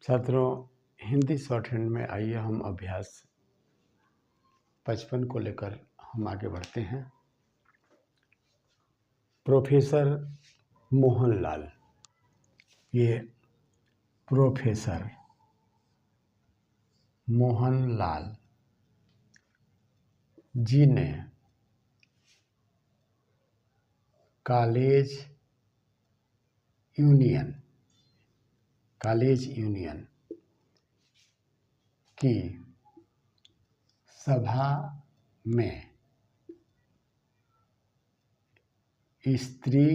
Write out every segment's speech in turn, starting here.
छात्रों, Hindi short hand में आइए हम अभ्यास 55 को लेकर हम आगे बढ़ते हैं। प्रोफेसर मोहनलाल, ये प्रोफेसर मोहनलाल जी ने कॉलेज यूनियन की सभा में स्त्री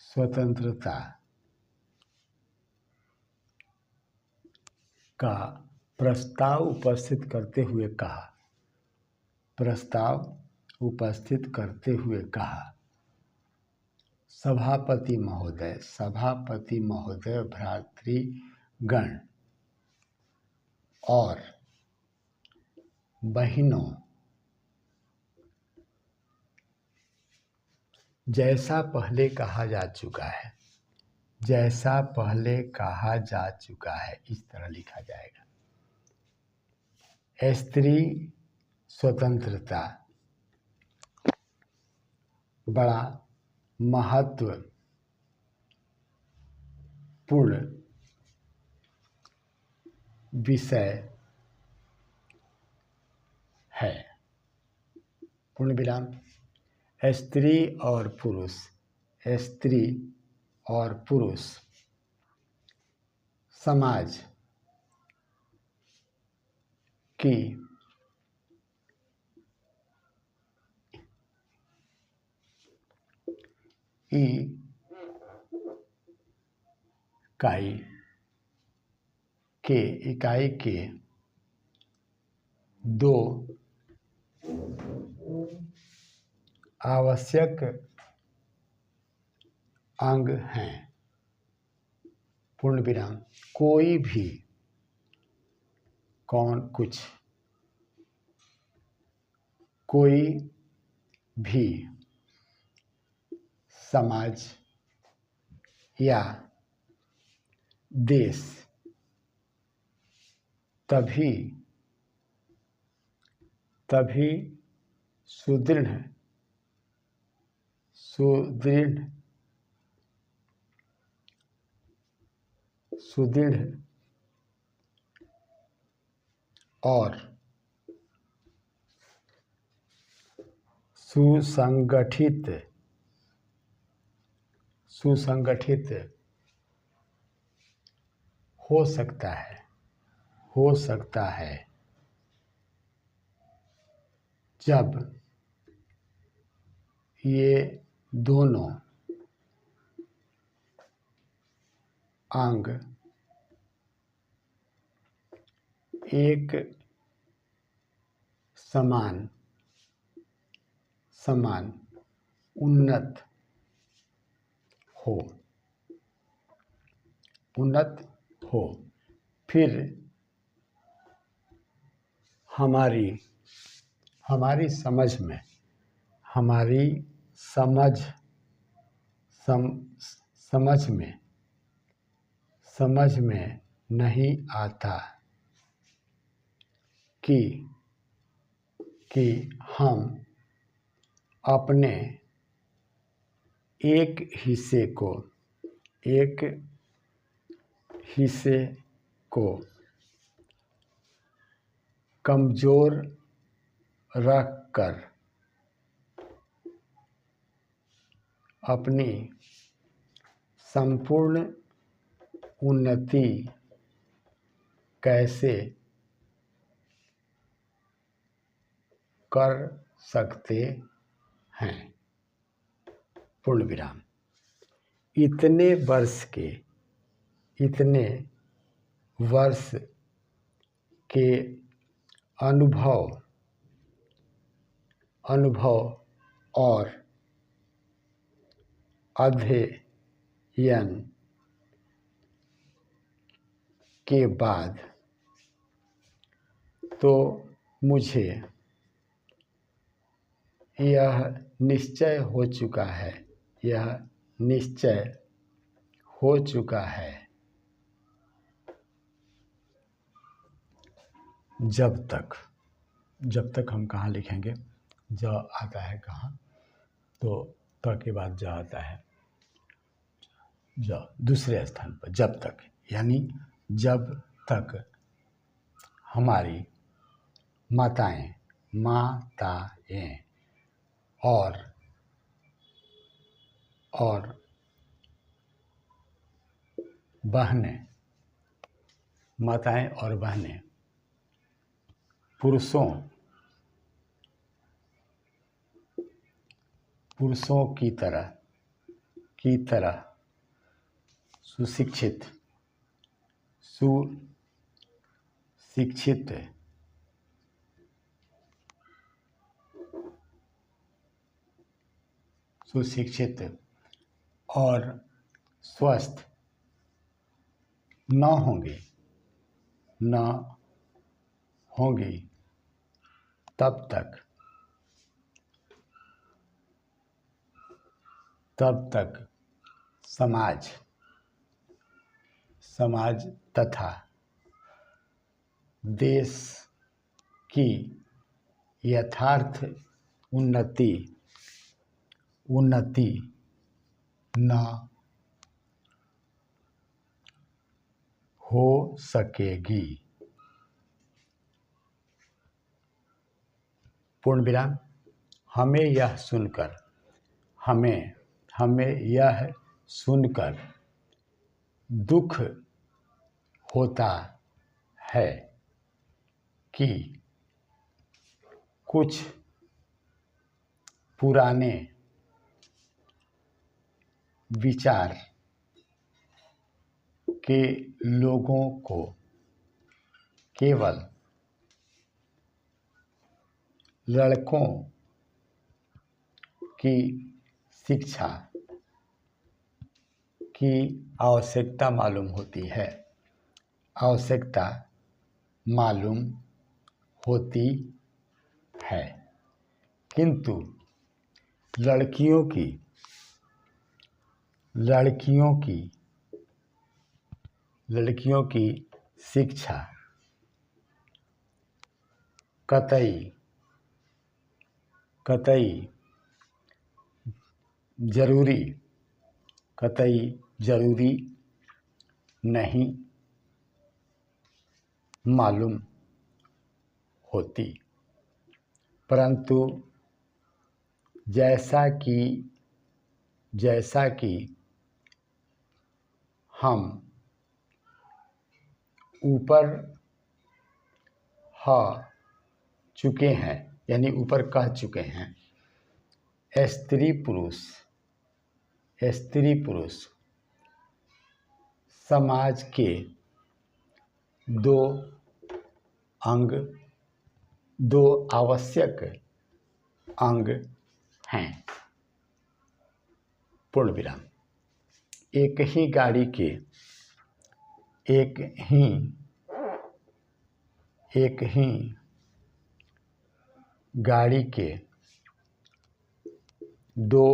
स्वतंत्रता का प्रस्ताव उपस्थित करते हुए कहा, सभापति महोदय, भ्रातृगण और बहनों, जैसा पहले कहा जा चुका है, इस तरह लिखा जाएगा। स्त्री स्वतंत्रता बड़ा महत्वपूर्ण विषय है। पूर्ण विराम। स्त्री और पुरुष समाज की इकाई के दो आवश्यक अंग हैं। पूर्ण विराम। कोई भी समाज या देश तभी सुदृढ़ और सुसंगठित हो सकता है जब ये दोनों अंग एक समान उन्नत हो। फिर हमारी समझ में नहीं आता कि हम अपने एक हिस्से को कमजोर रखकर अपनी संपूर्ण उन्नति कैसे कर सकते हैं। पूर्ण विराम। इतने वर्ष के अनुभव और अध्ययन के बाद तो मुझे यह निश्चय हो चुका है जब तक हम कहाँ लिखेंगे, ज आता है कहाँ, तो त के बाद ज आता है, ज दूसरे स्थान पर जब तक, यानी जब तक हमारी माताएं और बहनें, माताएं और बहनें पुरुषों की तरह सुशिक्षित और स्वस्थ न होंगी तब तक समाज तथा देश की यथार्थ उन्नति न हो सकेगी। पूर्ण विराम। हमें यह सुनकर दुख होता है कि कुछ पुराने विचार के लोगों को केवल लड़कों की शिक्षा की आवश्यकता मालूम होती है, किंतु लड़कियों की शिक्षा कतई जरूरी नहीं मालूम होती, परंतु जैसा कि हम ऊपर कह चुके हैं, स्त्री पुरुष समाज के दो आवश्यक अंग हैं। पूर्ण विराम। एक ही गाड़ी के दो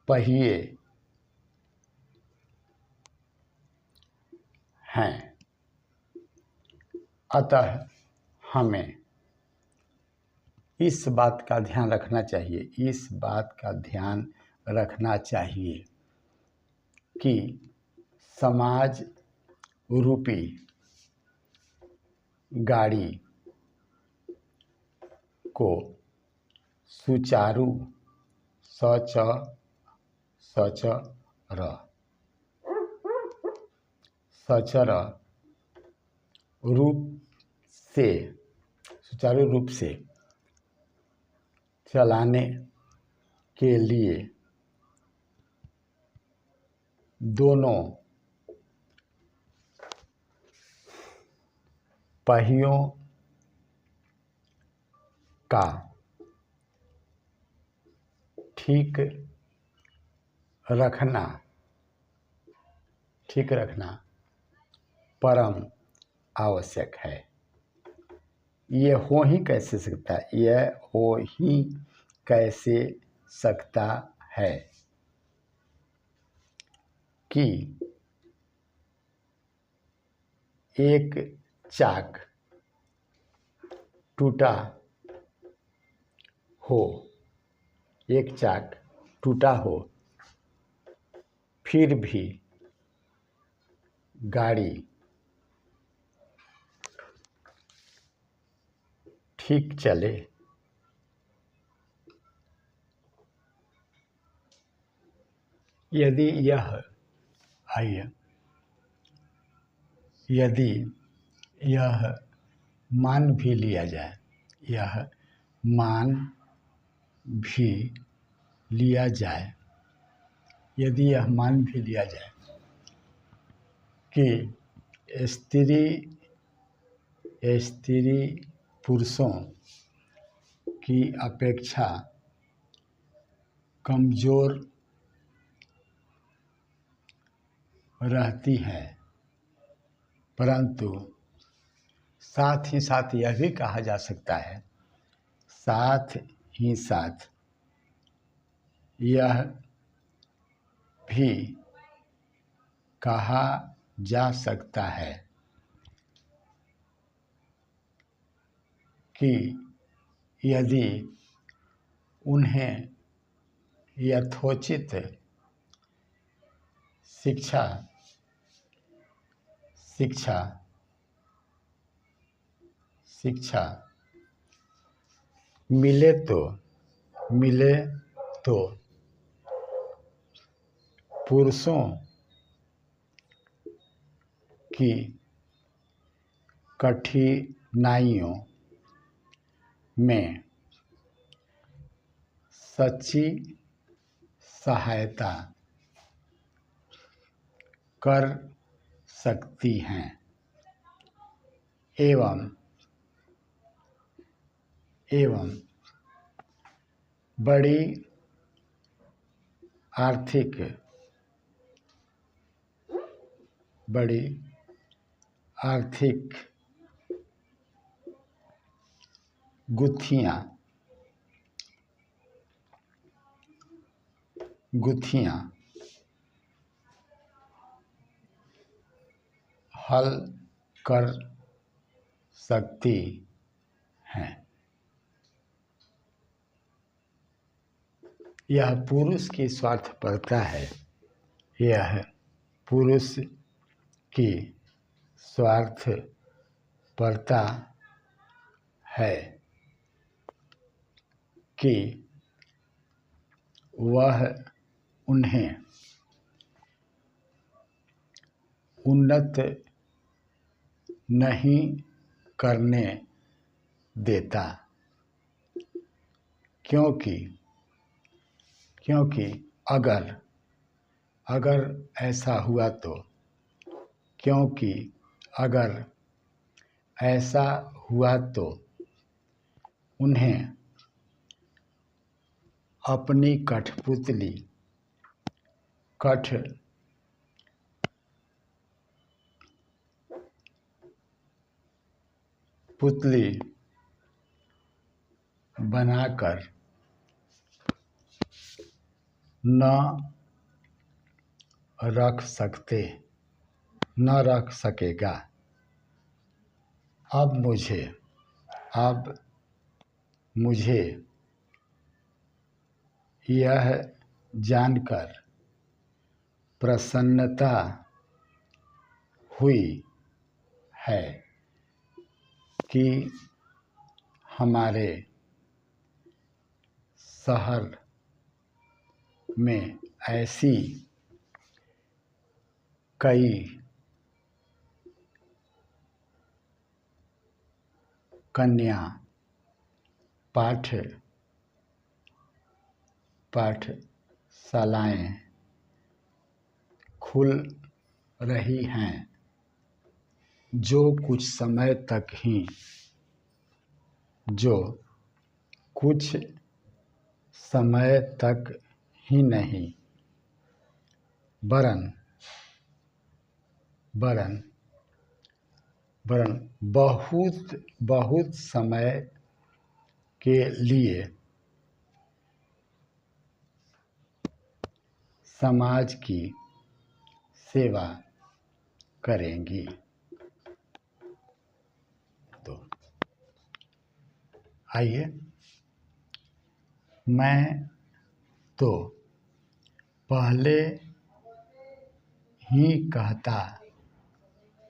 पहिए हैं, अतः हमें इस बात का ध्यान रखना चाहिए कि समाज रूपी गाड़ी को सुचारू रूप से चलाने के लिए दोनों पहियों का ठीक रखना परम आवश्यक है। यह हो ही कैसे सकता है कि एक चाक टूटा हो, एक चाक टूटा हो, फिर भी गाड़ी ठीक चले। यदि यह मान भी लिया जाए, यह मान भी लिया जाए, यदि यह मान भी लिया जाए कि स्त्री पुरुषों की अपेक्षा कमज़ोर रहती है, परंतु साथ ही साथ यह भी कहा जा सकता है, साथ ही साथ यह भी कहा जा सकता है कि यदि उन्हें यथोचित शिक्षा मिले तो पुरुषों की कठिनाइयों में सच्ची सहायता कर सकती हैं एवं बड़ी आर्थिक गुत्थियां हल कर सकती हैं। यह पुरुष की स्वार्थपरता है, यह पुरुष की स्वार्थपरता है कि वह उन्हें उन्नत नहीं करने देता, क्योंकि अगर ऐसा हुआ तो उन्हें अपनी कठपुतली बनाकर न रख सकेगा। अब मुझे यह जानकर प्रसन्नता हुई है कि हमारे शहर में ऐसी कई कन्या पाठशालाएं खुल रही हैं जो कुछ समय तक ही नहीं वरन बहुत समय के लिए समाज की सेवा करेंगी। तो आइए, मैं तो पहले ही कहता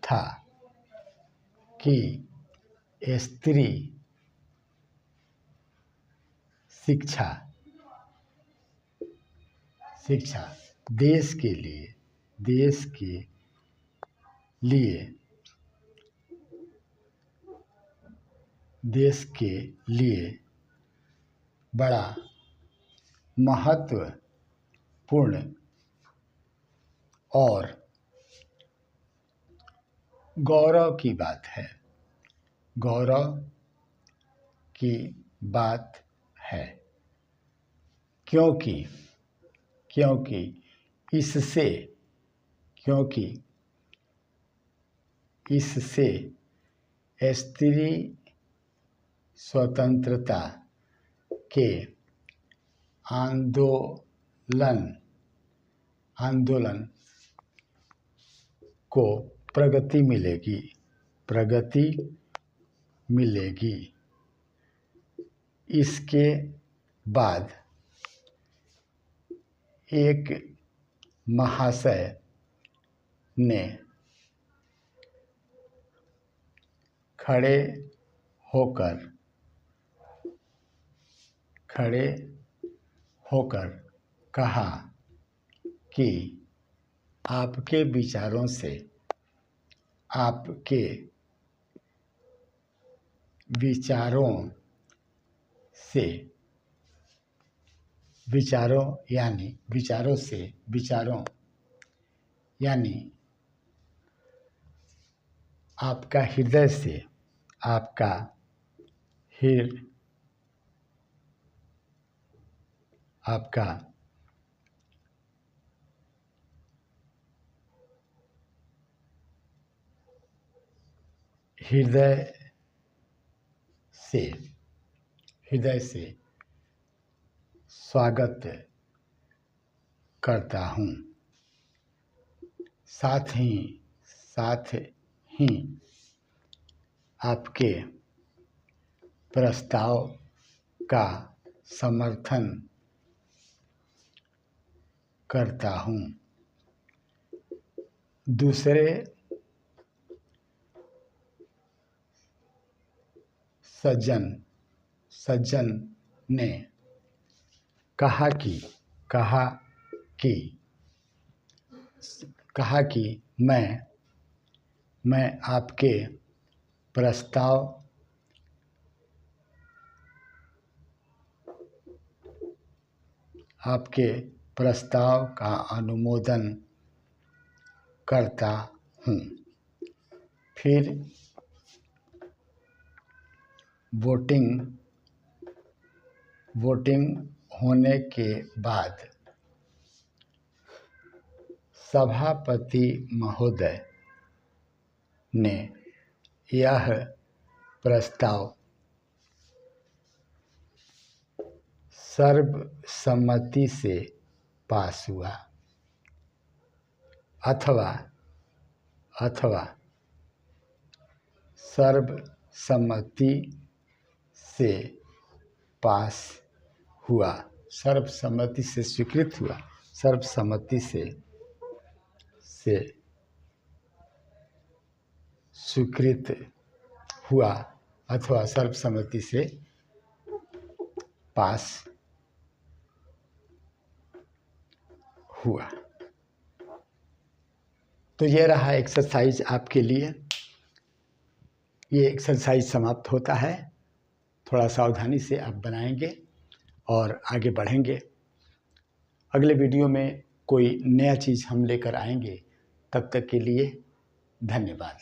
था कि स्त्री शिक्षा देश के लिए बड़ा महत्वपूर्ण और गौरव की बात है, क्योंकि इससे स्त्री स्वतंत्रता के आंदोलन को प्रगति मिलेगी। इसके बाद एक महाशय ने खड़े होकर कहा कि आपके विचारों यानी आपका हृदय से स्वागत करता हूँ। साथ ही आपके प्रस्ताव का समर्थन करता हूँ। दूसरे सज्जन ने कहा कि मैं आपके प्रस्ताव का अनुमोदन करता हूँ। फिर वोटिंग होने के बाद सभापति महोदय ने यह प्रस्ताव सर्वसम्मति से पास हुआ अथवा सर्वसम्मति से पास हुआ, सर्वसम्मति से स्वीकृत हुआ, सर्वसम्मति से स्वीकृत हुआ अथवा सर्वसम्मति से पास हुआ। तो ये रहा एक्सरसाइज आपके लिए। ये एक्सरसाइज समाप्त होता है। थोड़ा सावधानी से आप बनाएंगे और आगे बढ़ेंगे। अगले वीडियो में कोई नया चीज़ हम लेकर आएंगे। तब तक के लिए धन्यवाद।